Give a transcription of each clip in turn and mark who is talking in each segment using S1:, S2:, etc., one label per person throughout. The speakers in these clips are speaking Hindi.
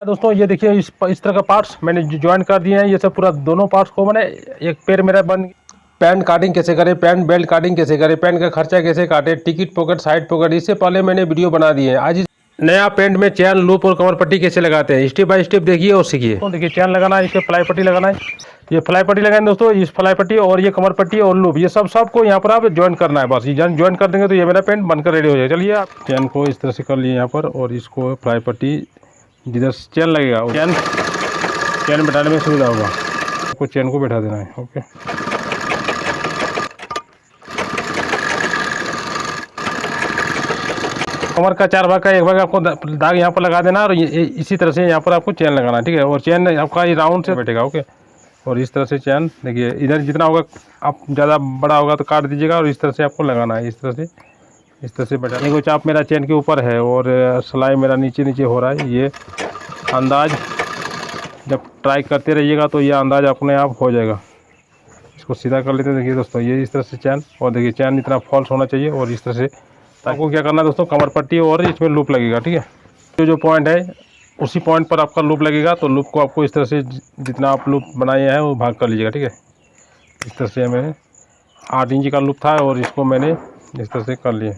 S1: दोस्तों ये देखिए इस तरह का पार्ट्स मैंने ज्वाइन कर दिए हैं। ये सब पूरा दोनों पार्ट्स को मैंने एक पैर मेरा बन। पैंट काटिंग कैसे करें, पैंट बेल्ट काटिंग कैसे करें, पैंट का खर्चा कैसे काटे, टिकट पॉकेट साइड पॉकेट, इससे पहले मैंने वीडियो बना दिए हैं। आज नया पैंट में चैन लूप और कमर पट्टी कैसे लगाते हैं स्टेप बाय स्टेप देखिए और सीखिए। तो देखिए चैन लगाना है, इसे फ्लाई पट्टी लगाना है। ये फ्लाई पट्टी लगाएंगे दोस्तों, इस फ्लाई पट्टी और ये कमर पट्टी और लूप, ये सबको यहाँ पर आप ज्वाइन करना है। बस ये ज्वाइन कर देंगे तो ये मेरा पैंट बनकर रेडी हो जाएगा। चलिए आप चैन को इस तरह से कर लिए यहाँ पर, और इसको फ्लाई पट्टी जिधर चैन लगेगा चैन बैठाने में सुविधा होगा, आपको चैन को बैठा देना है। ओके, कमर का 4 भाग का 1 भाग आपको दाग यहाँ पर लगा देना, और इसी तरह से यहाँ पर आपको चैन लगाना, ठीक है। और चैन आपका ये राउंड से बैठेगा। ओके, और इस तरह से चैन देखिए, इधर जितना होगा आप ज़्यादा बड़ा होगा तो काट दीजिएगा, और इस तरह से आपको लगाना है। इस तरह से बैठा। एक चाप मेरा चैन के ऊपर है और सिलाई मेरा नीचे हो रहा है। ये अंदाज जब ट्राई करते रहिएगा तो ये अंदाज अपने आप हो जाएगा। इसको सीधा कर लेते हैं। देखिए दोस्तों, ये इस तरह से चैन, और देखिए चैन इतना फॉल्स होना चाहिए, और इस तरह से आपको क्या करना है दोस्तों, कमर पट्टी और इसमें लूप लगेगा, ठीक है। जो पॉइंट है उसी पॉइंट पर आपका लूप लगेगा, तो लूप को आपको इस तरह से जितना आप लूप बनाए हैं वो भाग कर लीजिएगा, ठीक है। इस तरह से मैंने 8 इंच का लूप था और इसको मैंने इस तरह से कर लिए।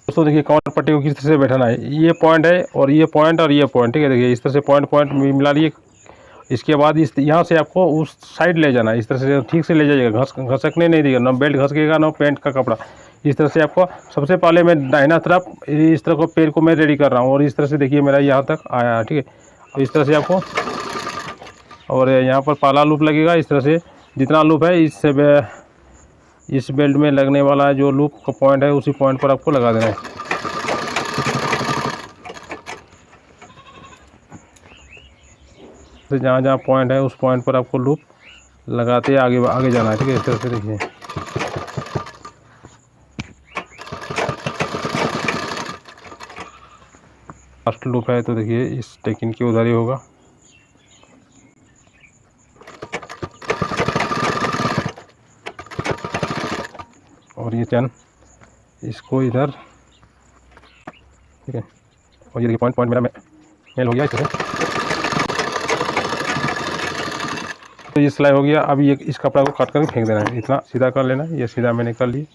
S1: दोस्तों देखिए कमर पट्टी को किस तरह से बैठाना है, ये पॉइंट है और ये पॉइंट और ये पॉइंट, ठीक है। देखिए इस तरह से पॉइंट मिला लिए। इसके बाद इस यहाँ से आपको उस साइड ले जाना है। इस तरह से ठीक से ले जाइएगा, घसकने नहीं देगा, ना बेल्ट घसकेगा ना पैंट का कपड़ा। इस तरह से आपको सबसे पहले मैं दाहिना तरफ इस तरह को पैर को मैं रेडी कर रहा हूँ, और इस तरह से देखिए मेरा यहाँ तक आया, ठीक है। तो इस तरह से आपको, और यहाँ पर पाला लूप लगेगा। इस तरह से जितना लूप है इस बेल्ट में लगने वाला जो लूप का पॉइंट है उसी पॉइंट पर आपको लगा देना है। तो जहाँ जहाँ पॉइंट है उस पॉइंट पर आपको लूप लगाते आगे जाना है, ठीक है। इस तरह से देखिए, फर्स्ट लूप है तो देखिए इस टेकिन की उधारी होगा, और ये चैन इसको इधर, ठीक है। और ये देखिए पॉइंट मेरा मेल हो गया इस तरह। तो ये सिलाई हो गया। अब ये इस कपड़ा को काट कर फेंक देना है, इतना सीधा कर लेना है। ये सीधा मैंने कर ली।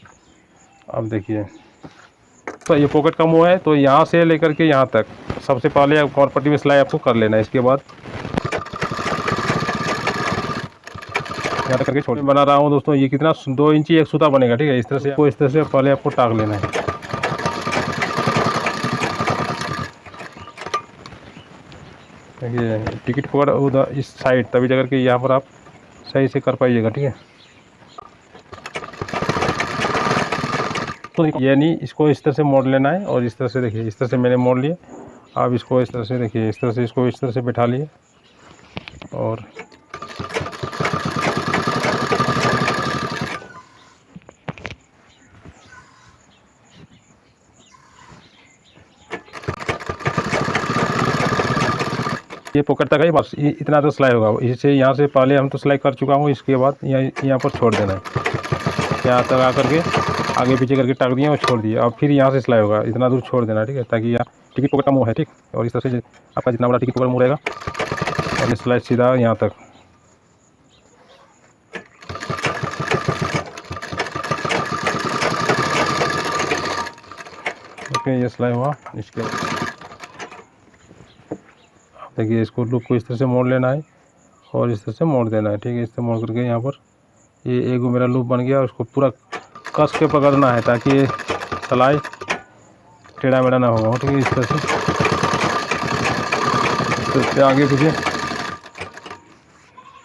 S1: अब देखिए तो ये पॉकेट का मुँह है, तो यहाँ से लेकर के यहाँ तक सबसे पहले कमर पट्टी में सिलाई आपको कर लेना है। इसके बाद यहाँ तक करके छोटे बना रहा हूँ दोस्तों। ये कितना 2 इंची एक सूता बनेगा, ठीक है। इस तरह से आपको, इस तरह से पहले आपको टाक लेना है। देखिए टिकट पकड़ उधर इस साइड, तभी जाकर के यहाँ पर आप सही से कर पाइएगा, ठीक है। तो ये नहीं, इसको इस तरह से मोड़ लेना है, और इस तरह से देखिए, इस तरह से मैंने मोड़ लिए। आप इसको इस तरह से देखिए, इस तरह से इसको इस तरह से बैठा लिए, और ये पॉकेट तक है, बस इतना तो सिलाई होगा। इससे यहाँ से पहले हम तो सिलाई कर चुका हूँ। इसके बाद यहाँ पर छोड़ देना है, यहाँ तक आकर के आगे पीछे करके टाक दिए और छोड़ दिए। अब फिर यहाँ से सिलाई होगा, इतना दूर छोड़ देना, ठीक है, ताकि यहाँ टिकट पॉकेट का मुँह है, ठीक। और इस तरह से आपका जितना बड़ा टिकट पॉकेट मुँह रहेगा, और ये सिलाई सीधा यहाँ तक। ओके, ये सिलाई हुआ। इसके देखिए इसको लूप को इस तरह से मोड़ लेना है, और इस तरह से मोड़ देना है, ठीक है। इस तरह मोड़ करके यहाँ पर ये एक मेरा लूप बन गया। उसको पूरा कस के पकड़ना है ताकि ये सिलाई टेढ़ा मेढ़ा ना होगा, ठीक है। इस तरह से आगे पीछे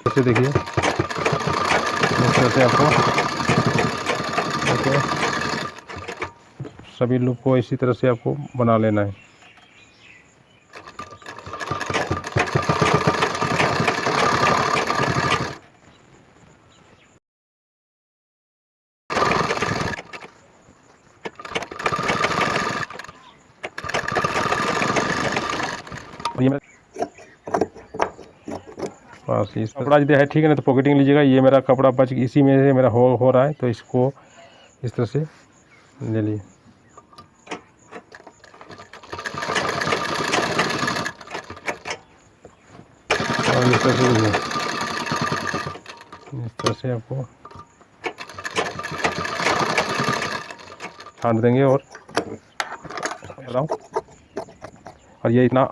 S1: ऐसे देखिए, इस तरह से आपको, ओके, सभी लूप को इसी तरह से आपको बना लेना है। ये बस इस कपड़ा यदि है, ठीक है ना, तो पॉकेटिंग लीजिएगा। ये मेरा कपड़ा बच इसी में से मेरा हो रहा है, तो इसको इस तरह से ले लिए। और इस तरह से इस तरह से आपको छांट देंगे और ये इतना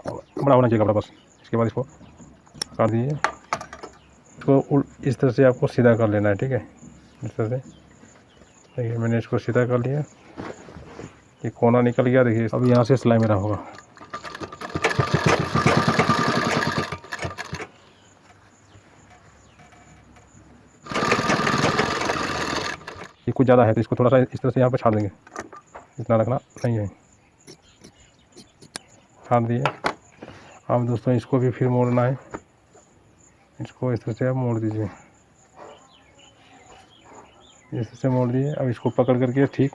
S1: बड़ा होना चाहिए कपड़ा बस। इसके बाद इसको काट दीजिए। इसको इस तरह से आपको सीधा कर लेना है, ठीक है। इस तरह से देखिए मैंने इसको सीधा कर लिया, ये कोना निकल गया। देखिए अब यहाँ से सिलाई मेरा होगा। ये कुछ ज़्यादा है तो इसको थोड़ा सा इस तरह से यहाँ पे छाड़ देंगे, इतना रखना नहीं है। छाड़ दिए। अब दोस्तों इसको भी फिर मोड़ना है, इसको इस तरह से आप मोड़ दीजिए, इस तरह से मोड़ दिए। अब इसको पकड़ करके ठीक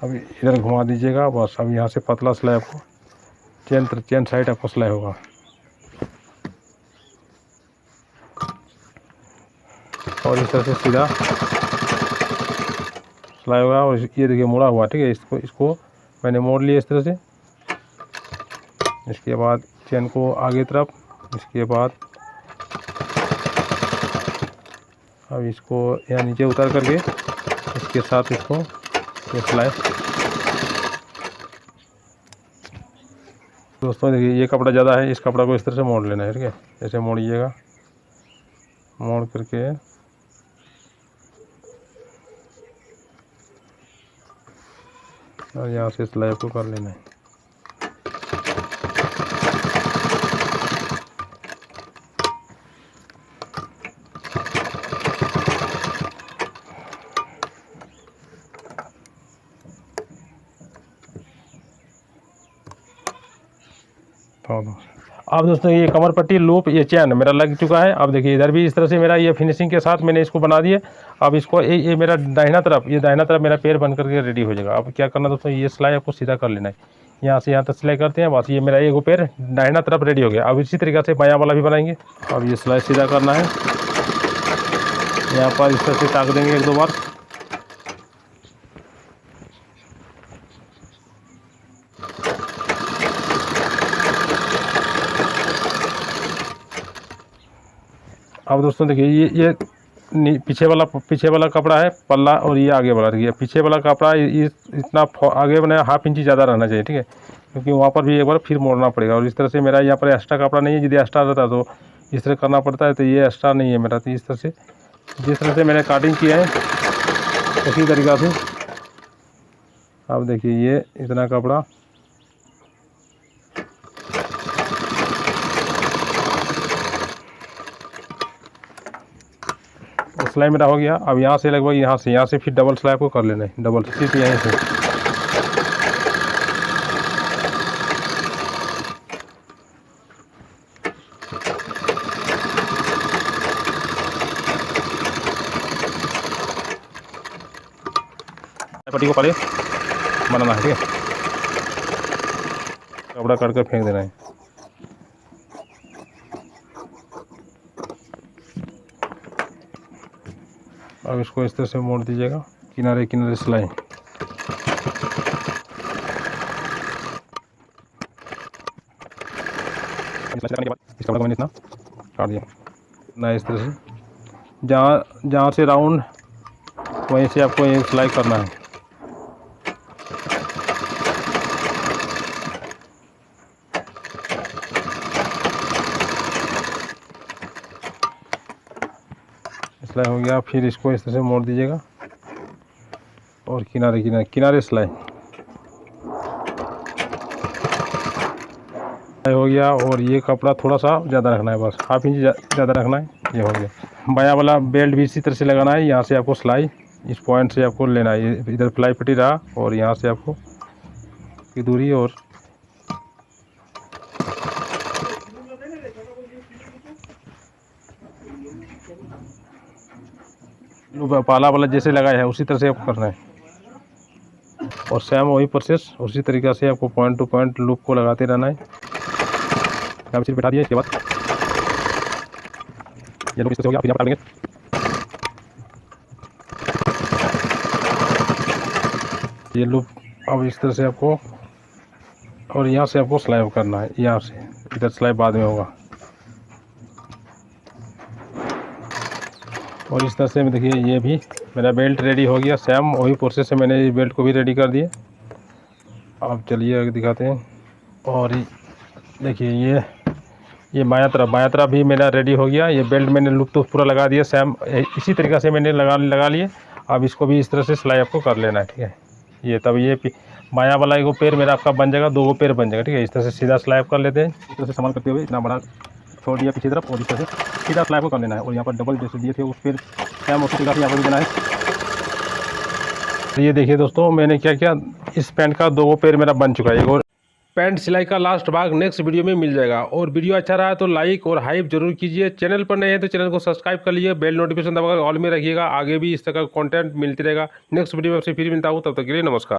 S1: अब इधर घुमा दीजिएगा बस। अब यहाँ से पतला सिलाई आपको चेन साइड आपको सिलाई होगा। और इस तरह से सीधा सिलाई होगा। और ये देखिए मोड़ा हुआ, ठीक है। इसको मैंने मोड़ लिया इस तरह से। इसके बाद चेन को आगे तरफ, इसके बाद अब इसको यहाँ नीचे उतार करके इसके साथ इसको ये सिलाई। दोस्तों देखिए ये कपड़ा ज़्यादा है, इस कपड़ा को इस तरह से मोड़ लेना है, ठीक है। ऐसे मोड़िएगा, मोड़ करके और यहाँ से सिलाई को कर लेना है। अब दोस्तों ये कमर पट्टी लूप ये चैन मेरा लग चुका है। अब देखिए इधर भी इस तरह से मेरा ये फिनिशिंग के साथ मैंने इसको बना दिया। अब इसको ये मेरा दाहिना तरफ मेरा पैर बन करके रेडी हो जाएगा। अब क्या करना दोस्तों, ये सिलाई आपको सीधा कर लेना है, यहाँ से यहाँ तक सिलाई करते हैं बस। ये मेरा एक पैर दाहिना तरफ रेडी हो गया। अब इसी तरीके से बायां वाला भी बनाएंगे। अब ये सिलाई सीधा करना है, यहाँ पर इस तरह से टाक देंगे एक दो बार। अब दोस्तों देखिए ये पीछे वाला कपड़ा है पल्ला, और ये आगे वाला। देखिए पीछे वाला कपड़ा इतना आगे बना हाफ इंची ज़्यादा रहना चाहिए, ठीक है, क्योंकि वहाँ पर भी एक बार फिर मोड़ना पड़ेगा। और इस तरह से मेरा यहाँ पर एक्स्ट्रा कपड़ा नहीं है, यदि एक्स्ट्रा रहता तो इस तरह करना पड़ता है, तो ये एक्स्ट्रा नहीं है मेरा। तो इस तरह से जिस तरह से मैंने काटिंग किया है उसी तरीक़ा से। अब देखिए ये इतना कपड़ा सिलाई मेरा हो गया। अब यहाँ से लगभग यहाँ से फिर डबल सिलाई को कर लेना है, डबल सिर्फ यहीं से। पट्टी को पहले बनाना है, ठीक है। कपड़ा काट कर फेंक देना है। अब इसको इस तरह से मोड़ दीजिएगा, किनारे किनारे सिलाई। इस कपड़ा को मैंने इतना काट दिया ना, इस तरह से जहाँ से राउंड वहीं से आपको ये सिलाई करना है। सिलाई हो गया, फिर इसको इस तरह से मोड़ दीजिएगा और किनारे सिलाई हो गया। और ये कपड़ा थोड़ा सा ज़्यादा रखना है, बस हाफ इंच ज़्यादा रखना है। ये हो गया। बायां वाला बेल्ट भी इसी तरह से लगाना है। यहाँ से आपको सिलाई इस पॉइंट से आपको लेना है, इधर सिलाई पट्टी रहा और यहाँ से आपको की दूरी। और पाला वाला जैसे लगाया है उसी तरह से आपको करना है। और सेम वही प्रोसेस उसी तरीक़ा से आपको पॉइंट टू पॉइंट लूप को लगाते रहना है। सिर्फ बैठा दिया, इसके बाद ये लूप इस तरह से हो गया। फिर यहाँ पर डालेंगे ये लूप। अब इस तरह से आपको और यहाँ से आपको सिलाई करना है, यहाँ से इधर सिलाई बाद में होगा। और इस तरह से मैं देखिए ये भी मेरा बेल्ट रेडी हो गया। सेम वही प्रोसेस से मैंने इस बेल्ट को भी रेडी कर दिया। अब चलिए आगे दिखाते हैं। और देखिए ये बायां तरफ भी मेरा रेडी हो गया। ये बेल्ट मैंने लूप तो पूरा लगा दिया, सेम इसी तरीक़े से मैंने लगा लिए। अब इसको भी इस तरह से सिलाई आपको कर लेना है, ठीक है। ये तब ये बायां वाला एगो पैर मेरा आपका बन जाएगा, 2 पैर बन जाएगा, ठीक है। इस तरह से सीधा सिलाई कर लेते हैं। इस तरह से संभाल करते हुए इतना बड़ा छोड़ दिया पीछे तरफ, और इस तरह से सीधा सिलाई को कर लेना है। और यहाँ पर डबल जैसे दिए थे उस पैर सेम उसी तरीक़े से यहाँ पर भी देना है। तो ये देखिए दोस्तों, मैंने क्या किया, इस पैंट का 2 पैर मेरा बन चुका है। और पैंट सिलाई का लास्ट भाग नेक्स्ट वीडियो में मिल जाएगा। और वीडियो अच्छा रहा तो लाइक और हाइप जरूर कीजिए। चैनल पर नए हैं तो चैनल को सब्सक्राइब कर लीजिए, बेल नोटिफिकेशन दबाकर ऑल में रखिएगा। आगे भी इस तरह का कंटेंट मिलती रहेगा। नेक्स्ट वीडियो में आपसे फिर मिलता हूँ, तब तक के लिए नमस्कार।